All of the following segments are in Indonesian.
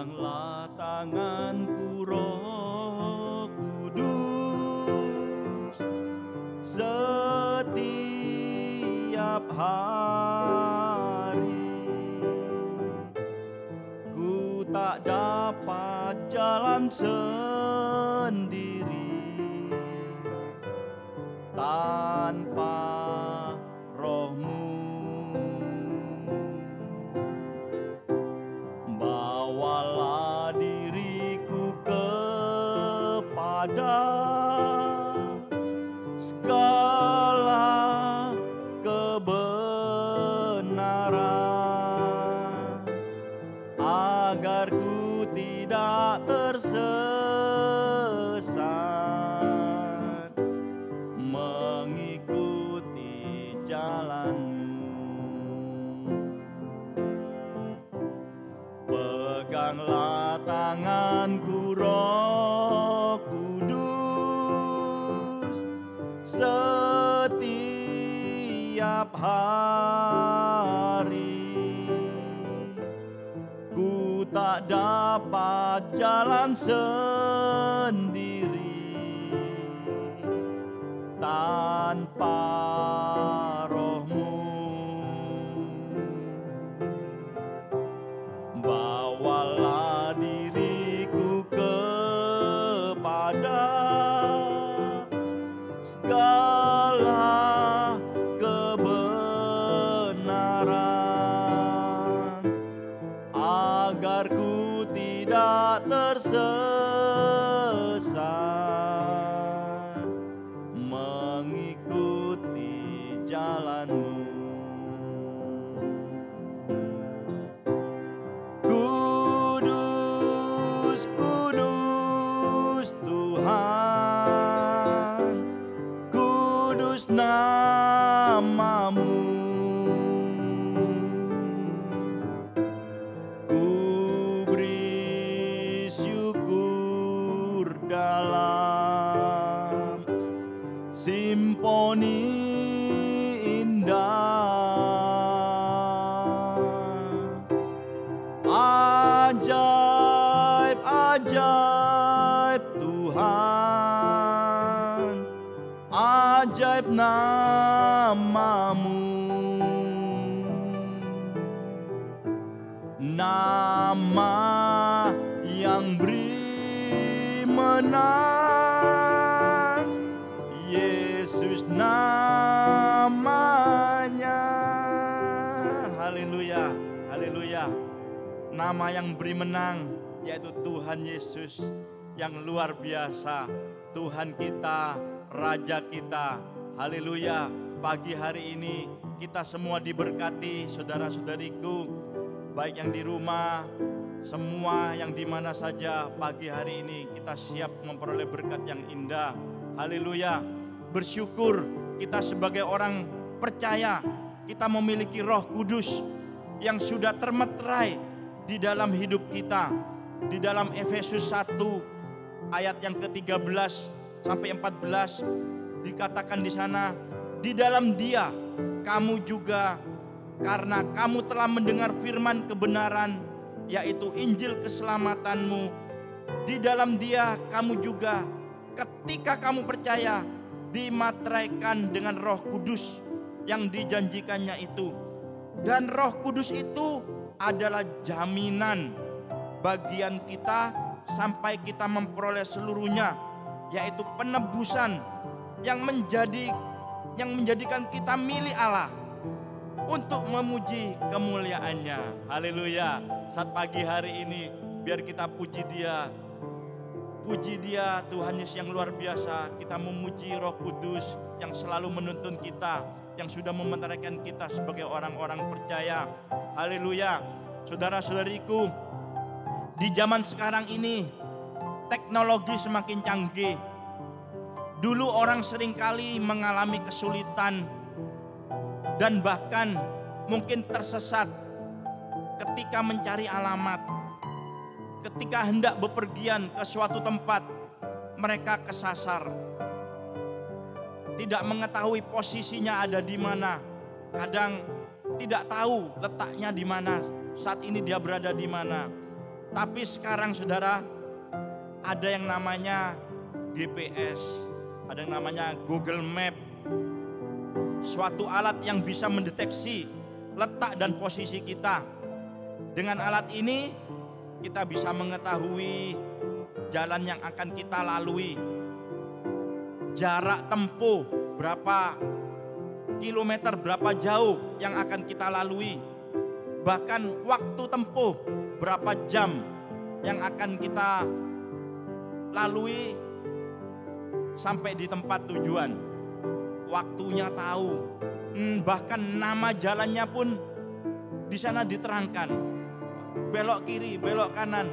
Peganglah tanganku Roh Kudus setiap hari. Ku tak dapat jalan sendiri tanpa Roh-Mu. Bawalah diriku kepada segala kebenaran, agar ku tidak tersesat mengikuti jalan-Mu. Peganglah tanganku Roh Kudus setiap hari. Ku tak dapat jalan sendiri tanpa Roh-Mu. Bawalah diriku kepada segala kebenaran, agar ku tidak tersesat mengikuti jalan-Mu. Kudus, kudus Tuhan, kudus nama-Mu. Ku beri syukur dalam simfoni indah. Ajaib, ajaib Tuhan, ajaib nama-Mu. Nama yang beri menang, Yesus namanya. Haleluya, haleluya. Nama yang beri menang yaitu Tuhan Yesus yang luar biasa, Tuhan kita, Raja kita. Haleluya. Pagi hari ini kita semua diberkati, saudara-saudariku, baik yang di rumah, semua yang di mana saja. Pagi hari ini kita siap memperoleh berkat yang indah. Haleluya. Bersyukur kita sebagai orang percaya, kita memiliki Roh Kudus yang sudah termeterai di dalam hidup kita. Di dalam Efesus 1 ayat yang ke-13 sampai 14 dikatakan di sana, di dalam Dia kamu juga, karena kamu telah mendengar firman kebenaran, yaitu Injil keselamatanmu. Di dalam Dia kamu juga, ketika kamu percaya, dimateraikan dengan Roh Kudus yang dijanjikannya itu. Dan Roh Kudus itu adalah jaminan bagian kita sampai kita memperoleh seluruhnya, yaitu penebusan yang menjadikan kita milik Allah untuk memuji kemuliaannya. Haleluya. Saat pagi hari ini biar kita puji Dia. Puji Dia, Tuhan Yesus yang luar biasa. Kita memuji Roh Kudus yang selalu menuntun kita, yang sudah mementeraikan kita sebagai orang-orang percaya. Haleluya. Saudara-saudariku, di zaman sekarang ini teknologi semakin canggih. Dulu orang seringkali mengalami kesulitan dan bahkan mungkin tersesat ketika mencari alamat. Ketika hendak bepergian ke suatu tempat, mereka kesasar. Tidak mengetahui posisinya ada di mana. Kadang tidak tahu letaknya di mana. Saat ini dia berada di mana. Tapi sekarang saudara, ada yang namanya GPS, ada yang namanya Google Map. Suatu alat yang bisa mendeteksi letak dan posisi kita. Dengan alat ini kita bisa mengetahui jalan yang akan kita lalui, jarak tempuh berapa kilometer, berapa jauh yang akan kita lalui, bahkan waktu tempuh berapa jam yang akan kita lalui sampai di tempat tujuan. Waktunya tahu, bahkan nama jalannya pun di sana diterangkan. Belok kiri, belok kanan,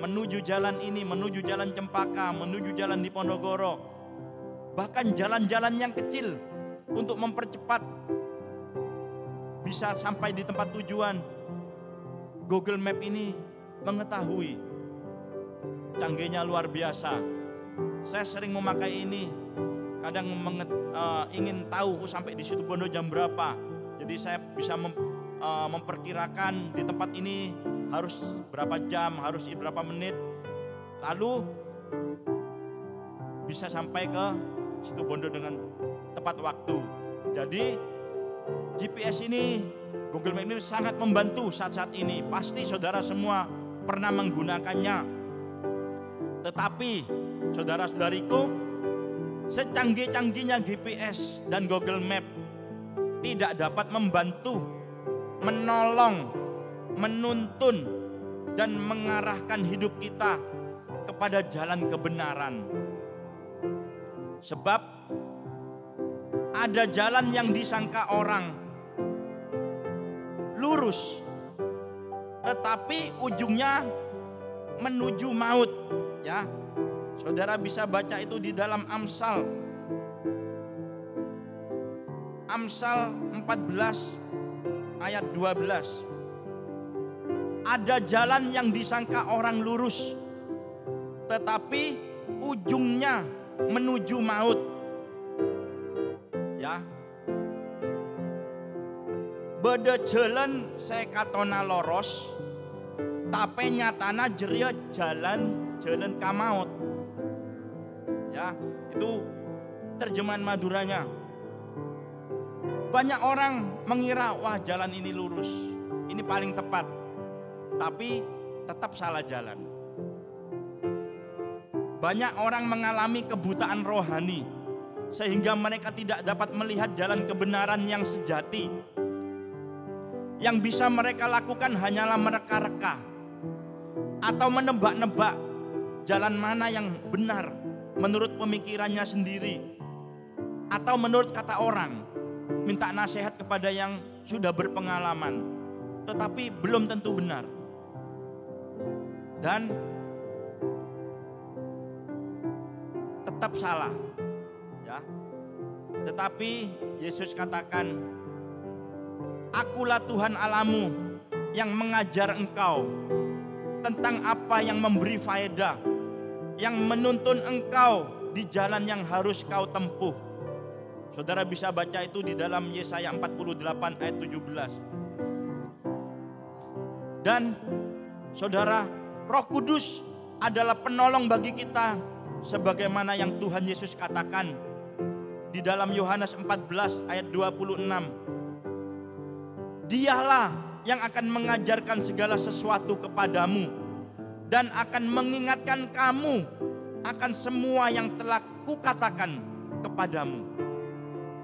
menuju jalan ini, menuju jalan Cempaka, menuju jalan Diponegoro. Bahkan jalan-jalan yang kecil untuk mempercepat bisa sampai di tempat tujuan. Google Map ini mengetahui. Canggihnya luar biasa. Saya sering memakai ini. Kadang ingin tahu sampai di situ Bondo jam berapa. Jadi saya bisa memperkirakan di tempat ini harus berapa jam, harus berapa menit. Lalu bisa sampai ke situ Bondo dengan tepat waktu. Jadi GPS ini, Google Map ini sangat membantu saat-saat ini. Pasti saudara semua pernah menggunakannya. Tetapi saudara-saudariku, secanggih-canggihnya GPS dan Google Map tidak dapat membantu, menolong, menuntun, dan mengarahkan hidup kita kepada jalan kebenaran. Sebab ada jalan yang disangka orang lurus, tetapi ujungnya menuju maut. Ya, saudara bisa baca itu di dalam Amsal 14 ayat 12. Ada jalan yang disangka orang lurus, tetapi ujungnya menuju maut. Ya, beda jalan sekatona loros, tapi nyatana jeria jalan ka maut. Ya, itu terjemahan Maduranya. Banyak orang mengira, wah jalan ini lurus, ini paling tepat, tapi tetap salah jalan. Banyak orang mengalami kebutaan rohani, sehingga mereka tidak dapat melihat jalan kebenaran yang sejati. Yang bisa mereka lakukan hanyalah mereka-reka atau menebak-nebak jalan mana yang benar menurut pemikirannya sendiri, atau menurut kata orang, minta nasihat kepada yang sudah berpengalaman, tetapi belum tentu benar. Dan tetap salah. Ya. Tetapi Yesus katakan, Akulah Tuhan Allahmu yang mengajar engkau tentang apa yang memberi faedah, yang menuntun engkau di jalan yang harus kau tempuh. Saudara bisa baca itu di dalam Yesaya 48 ayat 17. Dan saudara, Roh Kudus adalah penolong bagi kita, sebagaimana yang Tuhan Yesus katakan di dalam Yohanes 14 ayat 26. Dialah yang akan mengajarkan segala sesuatu kepadamu dan akan mengingatkan kamu akan semua yang telah kukatakan kepadamu.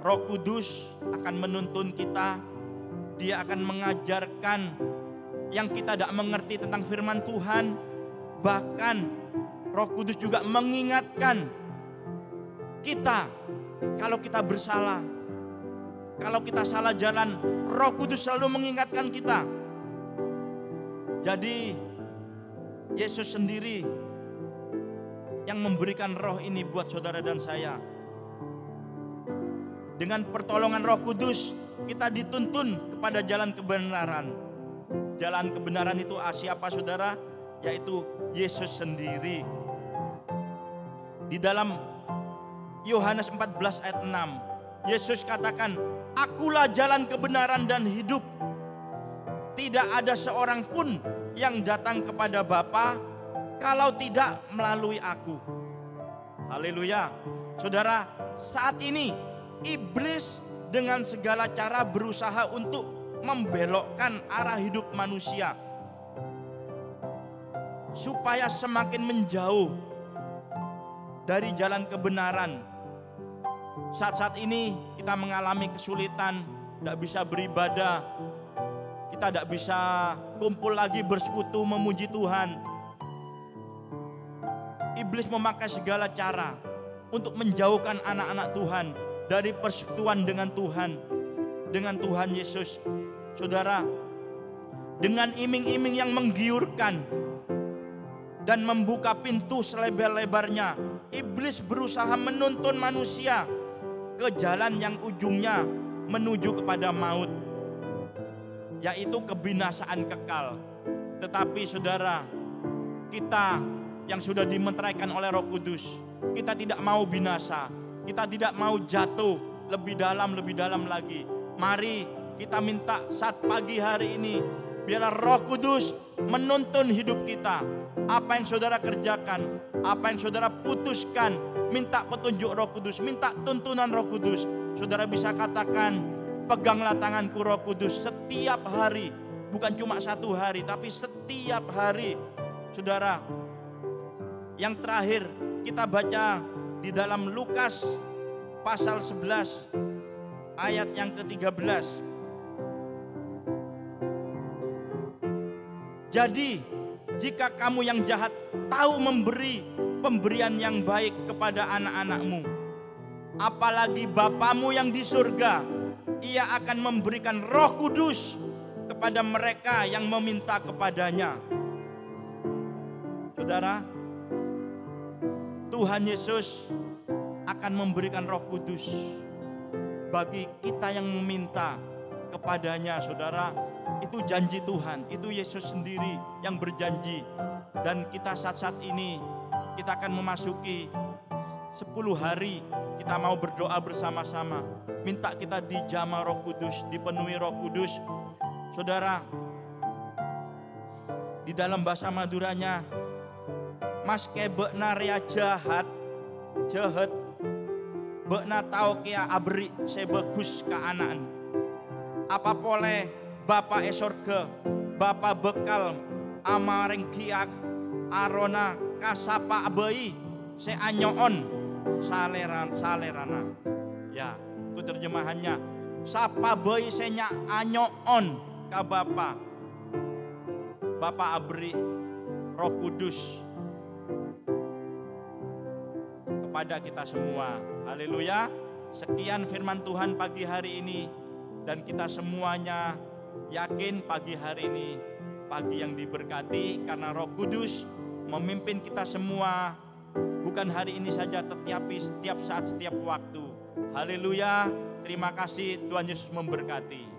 Roh Kudus akan menuntun kita. Dia akan mengajarkan yang kita tidak mengerti tentang firman Tuhan. Bahkan Roh Kudus juga mengingatkan kita kalau kita bersalah, kalau kita salah jalan. Roh Kudus selalu mengingatkan kita. Jadi Yesus sendiri yang memberikan roh ini buat saudara dan saya. Dengan pertolongan Roh Kudus kita dituntun kepada jalan kebenaran. Jalan kebenaran itu siapa saudara? Yaitu Yesus sendiri. Di dalam Yohanes 14 ayat 6, Yesus katakan, Akulah jalan kebenaran dan hidup. Tidak ada seorang pun yang datang kepada Bapa kalau tidak melalui aku. Haleluya. Saudara, saat ini iblis dengan segala cara berusaha untuk membelokkan arah hidup manusia supaya semakin menjauh dari jalan kebenaran. Saat-saat ini kita mengalami kesulitan, tidak bisa beribadah, kita tidak bisa kumpul lagi bersekutu memuji Tuhan. Iblis memakai segala cara untuk menjauhkan anak-anak Tuhan dari persekutuan dengan Tuhan Yesus. Saudara, dengan iming-iming yang menggiurkan dan membuka pintu selebar-lebarnya, iblis berusaha menuntun manusia ke jalan yang ujungnya menuju kepada maut, yaitu kebinasaan kekal. Tetapi saudara, kita yang sudah dimeteraikan oleh Roh Kudus, kita tidak mau binasa, kita tidak mau jatuh lebih dalam lagi. Mari kita minta saat pagi hari ini, biarlah Roh Kudus menuntun hidup kita. Apa yang saudara kerjakan, apa yang saudara putuskan, minta petunjuk Roh Kudus, minta tuntunan Roh Kudus. Saudara bisa katakan, peganglah tanganku Roh Kudus setiap hari, bukan cuma satu hari, tapi setiap hari. Saudara, yang terakhir kita baca di dalam Lukas pasal 11 ayat yang ke-13. Jadi jika kamu yang jahat tahu memberi pemberian yang baik kepada anak-anakmu, apalagi Bapamu yang di surga, Ia akan memberikan Roh Kudus kepada mereka yang meminta kepadanya. Saudara, Tuhan Yesus akan memberikan Roh Kudus bagi kita yang meminta kepadanya. Saudara, itu janji Tuhan, itu Yesus sendiri yang berjanji. Dan kita saat-saat ini kita akan memasuki 10 hari, kita mau berdoa bersama-sama, minta kita dijamah Roh Kudus, dipenuhi Roh Kudus. Saudara, di dalam bahasa Maduranya, mas kebekna rea jahat bekna tau kia abri sebagus keanaan. Apa boleh Bapa esorga, Bapa bekal amaring kiak arona kasapa abai seanyoon salerana. Ya, itu terjemahannya. Sapa bayi senya anyoon ka Bapa. Bapa abri Roh Kudus kepada kita semua. Haleluya. Sekian firman Tuhan pagi hari ini, dan kita semuanya yakin pagi hari ini pagi yang diberkati karena Roh Kudus memimpin kita semua, bukan hari ini saja tetapi setiap saat, setiap waktu. Haleluya. Terima kasih, Tuhan Yesus memberkati.